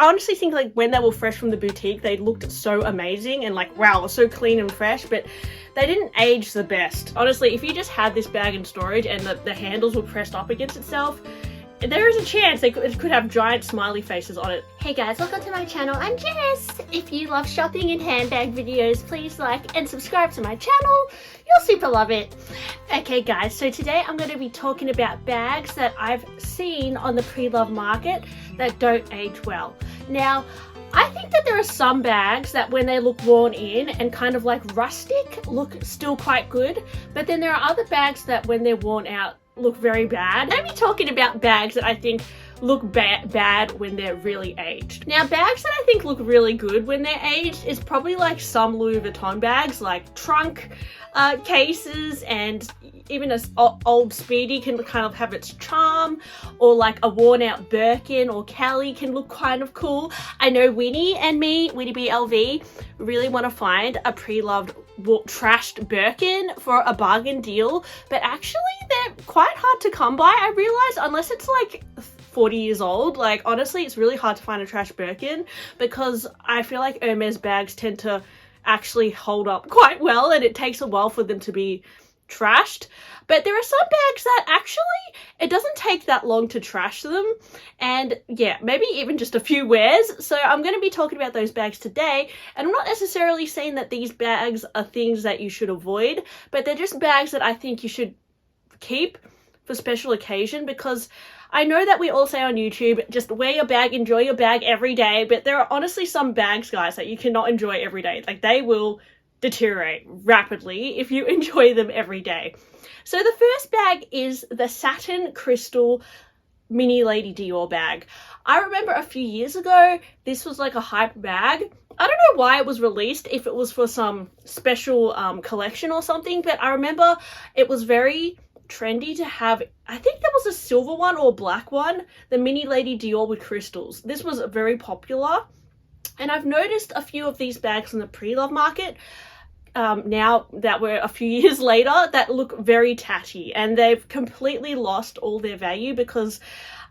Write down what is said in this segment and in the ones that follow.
I honestly think like when they were fresh from the boutique, they looked so amazing and like, wow, so clean and fresh, but they didn't age the best. Honestly, if you just had this bag in storage and the handles were pressed up against itself, there is a chance it could have giant smiley faces on it. Hey guys, welcome to my channel. I'm Jess. If you love shopping and handbag videos, please like and subscribe to my channel. You'll super love it. Okay guys, so today I'm going to be talking about bags that I've seen on the pre-loved market that don't age well. Now, I think that there are some bags that when they look worn in and kind of like rustic look still quite good, but then there are other bags that when they're worn out look very bad. I'm talking about bags that I think look bad when they're really aged. Now, bags that I think look really good when they're aged is probably like some Louis Vuitton bags, like trunk cases, and even an old Speedy can kind of have its charm, or like a worn out Birkin or Kelly can look kind of cool. I know Winnie and me, Winnie BLV, really want to find a pre-loved trashed Birkin for a bargain deal, but actually they're quite hard to come by. I realize unless it's like 40 years old, like honestly it's really hard to find a trash Birkin, because I feel like Hermes bags tend to actually hold up quite well and it takes a while for them to be trashed. But there are some bags that actually it doesn't take that long to trash them, and yeah, maybe even just a few wears. So I'm going to be talking about those bags today, and I'm not necessarily saying that these bags are things that you should avoid, but they're just bags that I think you should keep for special occasion, because I know that we all say on YouTube, just wear your bag, enjoy your bag every day, but there are honestly some bags, guys, that you cannot enjoy every day. Like, they will deteriorate rapidly if you enjoy them every day. So the first bag is the satin crystal mini Lady Dior bag. I remember a few years ago, this was like a hype bag. I don't know why it was released, if it was for some special collection or something, but I remember it was very trendy to have, I think there was a silver one or black one, the mini Lady Dior with crystals. This was very popular, and I've noticed a few of these bags in the pre-love market now that we're a few years later that look very tatty, and they've completely lost all their value, because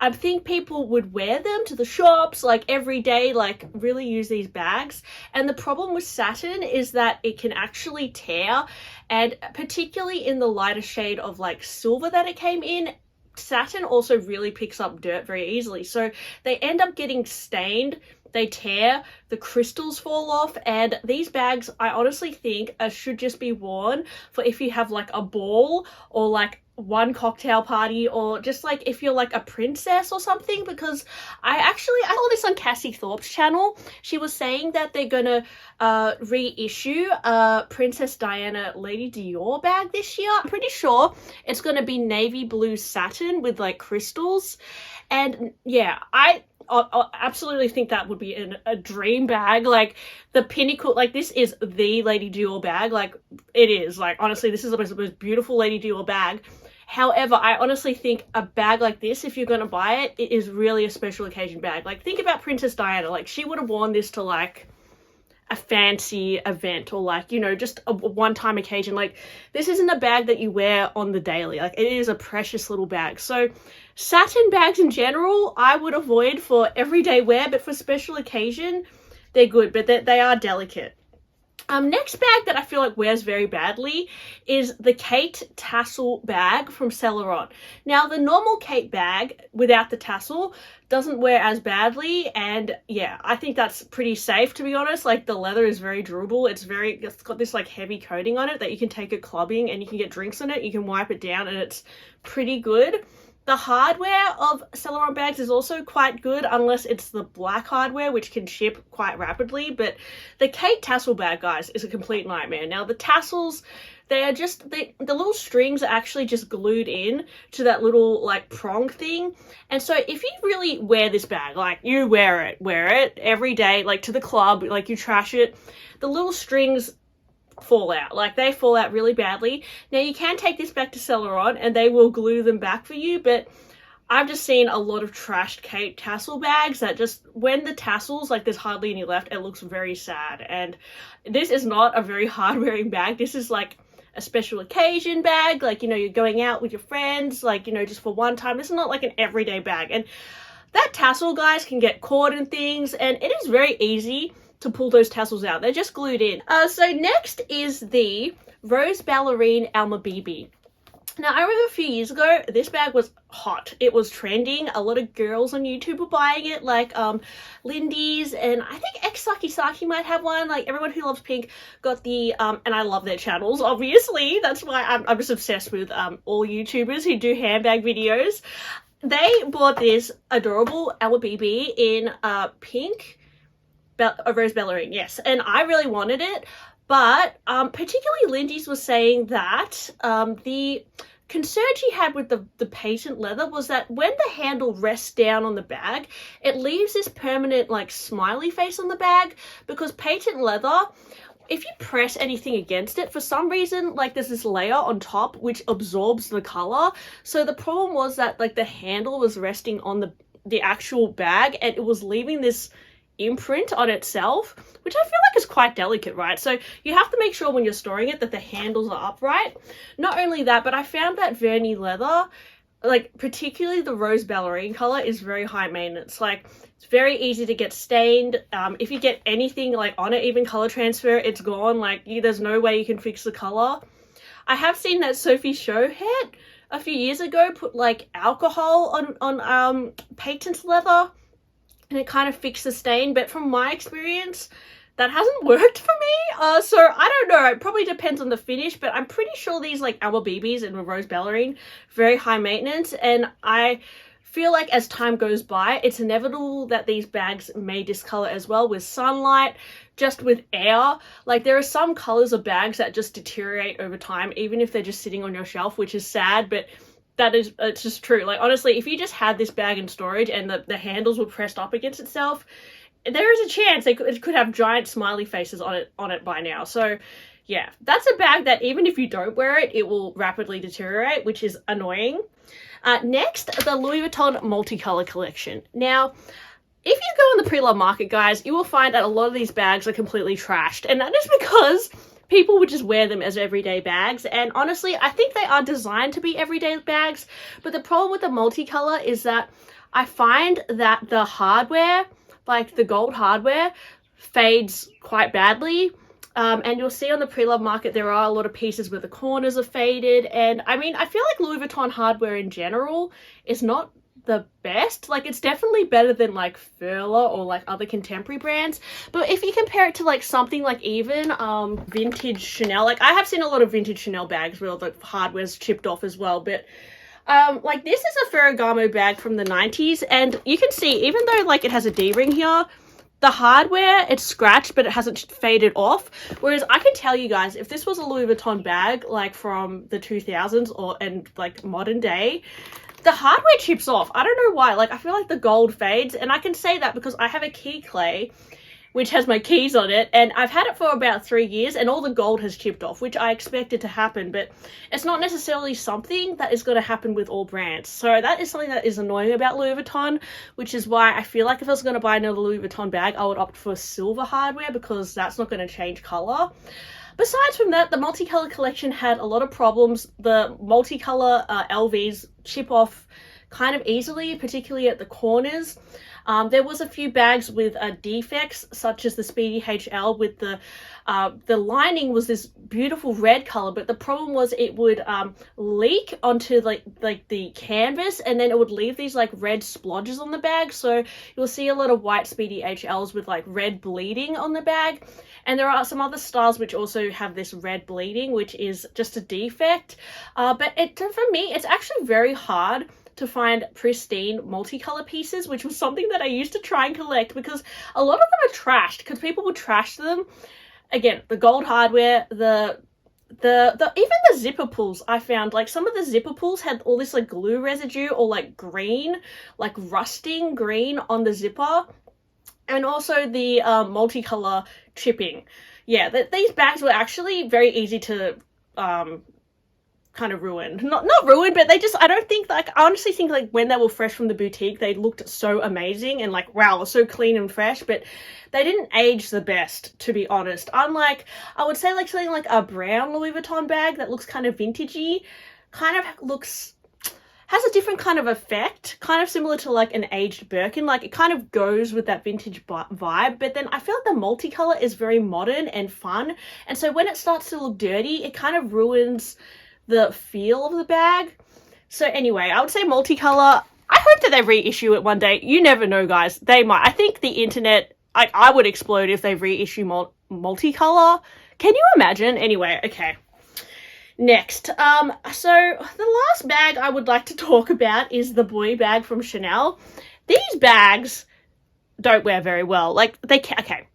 I think people would wear them to the shops like every day, like really use these bags. And the problem with satin is that it can actually tear, and particularly in the lighter shade of like silver that it came in, satin also really picks up dirt very easily. So they end up getting stained, they tear, the crystals fall off, and these bags I honestly think should just be worn for if you have like a ball or like one cocktail party, or just like if you're like a princess or something. Because I saw this on Cassie Thorpe's channel. She was saying that they're gonna reissue a Princess Diana Lady Dior bag this year. I'm pretty sure it's gonna be navy blue satin with like crystals, and yeah, I absolutely think that would be a dream bag, like the pinnacle. Like, this is the Lady Dior bag, like it is, like honestly this is the most beautiful Lady Dior bag. However, I honestly think a bag like this, if you're going to buy it, it is really a special occasion bag. Like, think about Princess Diana. Like, she would have worn this to like a fancy event, or like, you know, just a one-time occasion. Like, this isn't a bag that you wear on the daily. Like, it is a precious little bag. So satin bags in general I would avoid for everyday wear, but for special occasion they're good, but they are delicate. Next bag that I feel like wears very badly is the Kate tassel bag from Saint Laurent. Now, the normal Kate bag without the tassel doesn't wear as badly, and yeah, I think that's pretty safe, to be honest. Like, the leather is very durable. It's got this like heavy coating on it that you can take it clubbing and you can get drinks in it, you can wipe it down, and it's pretty good. The hardware of Saint Laurent bags is also quite good, unless it's the black hardware, which can ship quite rapidly. But the Kate tassel bag, guys, is a complete nightmare. Now, the tassels, they are just, the little strings are actually just glued in to that little like prong thing. And so if you really wear this bag, like you wear it every day, like to the club, like you trash it, the little strings fall out. Like, they fall out really badly. Now, you can take this back to Saint Laurent and they will glue them back for you, but I've just seen a lot of trashed Kate tassel bags that just, when the tassels, like there's hardly any left, it looks very sad. And this is not a very hard wearing bag. This is like a special occasion bag, like, you know, you're going out with your friends, like, you know, just for one time. This is not like an everyday bag. And that tassel, guys, can get caught in things, and it is very easy to pull those tassels out. They're just glued in. So next is the Rose Ballerine Alma BB. Now, I remember a few years ago, this bag was hot. It was trending. A lot of girls on YouTube were buying it, like Lindy's, and I think X Saki Saki might have one. Like, everyone who loves pink got the, and I love their channels, obviously. That's why I'm just obsessed with all YouTubers who do handbag videos. They bought this adorable Alma BB in pink, a Rose Ballerine, yes. And I really wanted it. But particularly Lindy's was saying that the concern she had with the patent leather was that when the handle rests down on the bag, it leaves this permanent like smiley face on the bag, because patent leather, if you press anything against it, for some reason, like there's this layer on top which absorbs the color. So the problem was that like the handle was resting on the actual bag, and it was leaving this imprint on itself, which I feel like is quite delicate, right? So you have to make sure when you're storing it that the handles are upright. Not only that, but I found that Vernis leather, like particularly the Rose Ballerine color, is very high maintenance. Like, it's very easy to get stained. If you get anything like on it, even color transfer, it's gone. Like, there's no way you can fix the color. I have seen that Sophie Chohet a few years ago put like alcohol on patent leather, and it kind of fixed the stain, but from my experience, that hasn't worked for me. So I don't know, it probably depends on the finish, but I'm pretty sure these like Alma BBs and Rose Ballerine, very high maintenance, and I feel like as time goes by, it's inevitable that these bags may discolor as well with sunlight, just with air. Like, there are some colors of bags that just deteriorate over time, even if they're just sitting on your shelf, which is sad, but it's just true. Like, honestly, if you just had this bag in storage and the handles were pressed up against itself, there is a chance it could have giant smiley faces on it by now. So yeah, that's a bag that even if you don't wear it, it will rapidly deteriorate, which is annoying. Next, the Louis Vuitton multicolor collection. Now, if you go on the pre-loved market, guys, you will find that a lot of these bags are completely trashed, and that is because people would just wear them as everyday bags. And honestly, I think they are designed to be everyday bags, but the problem with the multicolor is that I find that the hardware, like the gold hardware, fades quite badly. And you'll see on the pre-loved market there are a lot of pieces where the corners are faded, and I mean, I feel like Louis Vuitton hardware in general is not the best. Like, it's definitely better than like Furla or like other contemporary brands, but if you compare it to like something like even vintage Chanel, like I have seen a lot of vintage Chanel bags where the hardware's chipped off as well, but like this is a Ferragamo bag from the 90s, and you can see even though like it has a D-ring here, the hardware, it's scratched, but it hasn't faded off. Whereas I can tell you guys, if this was a Louis Vuitton bag like from the 2000s and like modern day, the hardware chips off. I don't know why. Like, I feel like the gold fades, and I can say that because I have a key clay which has my keys on it, and I've had it for about 3 years, and all the gold has chipped off, which I expected to happen, but it's not necessarily something that is going to happen with all brands. So that is something that is annoying about Louis Vuitton, which is why I feel like if I was going to buy another Louis Vuitton bag, I would opt for silver hardware, because that's not going to change color. Besides from that, the multicolor collection had a lot of problems. The multicolor LVs chip off kind of easily, particularly at the corners. There was a few bags with defects, such as the Speedy HL with the lining was this beautiful red color, but the problem was it would leak onto like the canvas, and then it would leave these like red splodges on the bag. So you'll see a lot of white Speedy HLs with like red bleeding on the bag. And there are some other styles which also have this red bleeding, which is just a defect. But for me, it's actually very hard to find pristine multicolor pieces, which was something that I used to try and collect, because a lot of them are trashed because people would trash them. Again, the gold hardware, even the zipper pulls, I found like some of the zipper pulls had all this like glue residue or like green, like rusting green on the zipper, and also the multicolor chipping. Yeah, these bags were actually very easy to kind of ruined. Not ruined, but they just, I don't think, like, I honestly think like when they were fresh from the boutique, they looked so amazing and like, wow, so clean and fresh, but they didn't age the best, to be honest. Unlike, I would say like something like a brown Louis Vuitton bag that looks kind of vintagey, kind of looks, has a different kind of effect, kind of similar to like an aged Birkin. Like it kind of goes with that vintage vibe, but then I feel like the multicolor is very modern and fun, and so when it starts to look dirty, it kind of ruins the feel of the bag. So anyway, I would say multicolor. I hope that they reissue it one day. You never know, guys. They might. I think the internet, I would explode if they reissue multicolor. Can you imagine? Anyway, okay. Next, so the last bag I would like to talk about is the boy bag from Chanel. These bags don't wear very well. Like, okay,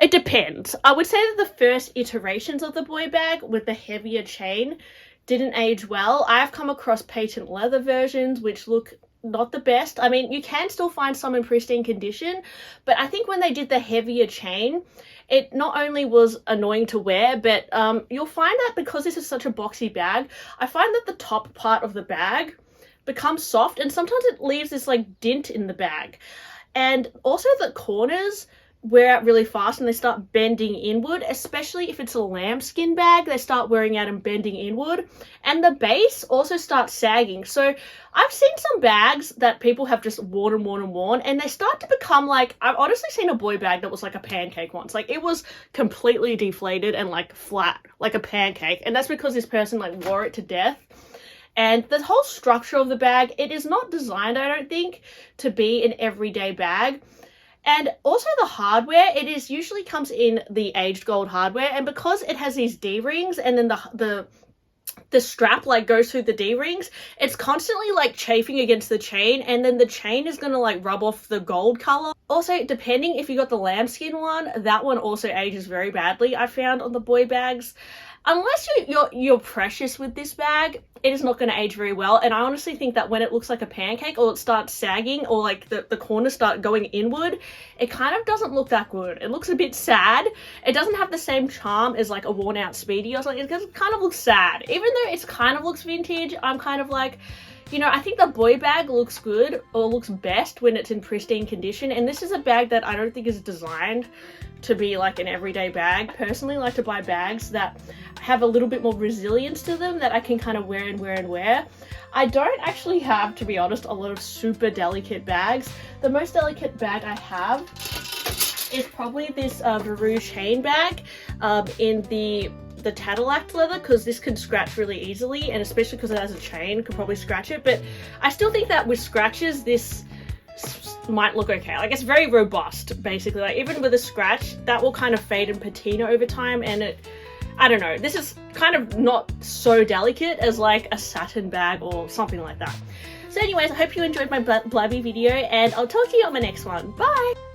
it depends. I would say that the first iterations of the boy bag with the heavier chain didn't age well. I have come across patent leather versions which look not the best. I mean, you can still find some in pristine condition, but I think when they did the heavier chain, it not only was annoying to wear, but you'll find that because this is such a boxy bag, I find that the top part of the bag becomes soft, and sometimes it leaves this like dint in the bag. And also the corners wear out really fast and they start bending inward, especially if it's a lambskin bag. They start wearing out and bending inward, and the base also starts sagging. So I've seen some bags that people have just worn and worn and worn, and they start to become like, I've honestly seen a boy bag that was like a pancake once. Like it was completely deflated and like flat like a pancake, and that's because this person like wore it to death. And the whole structure of the bag, it is not designed, I don't think, to be an everyday bag. And also the hardware, it is usually comes in the aged gold hardware, and because it has these D-rings and then the strap like goes through the D-rings, it's constantly like chafing against the chain, and then the chain is gonna like rub off the gold color. Also, depending if you got the lambskin one, that one also ages very badly, I found, on the boy bags. Unless you're precious with this bag, it is not going to age very well. And I honestly think that when it looks like a pancake, or it starts sagging, or like the corners start going inward, it kind of doesn't look that good. It looks a bit sad. It doesn't have the same charm as like a worn out Speedy or something. It kind of looks sad. Even though it kind of looks vintage, I'm kind of like, you know, I think the boy bag looks good, or looks best when it's in pristine condition. And this is a bag that I don't think is designed to be like an everyday bag. Personally, I like to buy bags that have a little bit more resilience to them, that I can kind of wear and wear and wear. I don't actually have, to be honest, a lot of super delicate bags. The most delicate bag I have is probably this Veru chain bag in the Tadillac leather, because this can scratch really easily, and especially because it has a chain, could probably scratch it. But I still think that with scratches, this might look okay. Like, it's very robust, basically. Like, even with a scratch, that will kind of fade and patina over time, and I don't know, this is kind of not so delicate as like a satin bag or something like that. So anyways, I hope you enjoyed my blabby video, and I'll talk to you on my next one. Bye!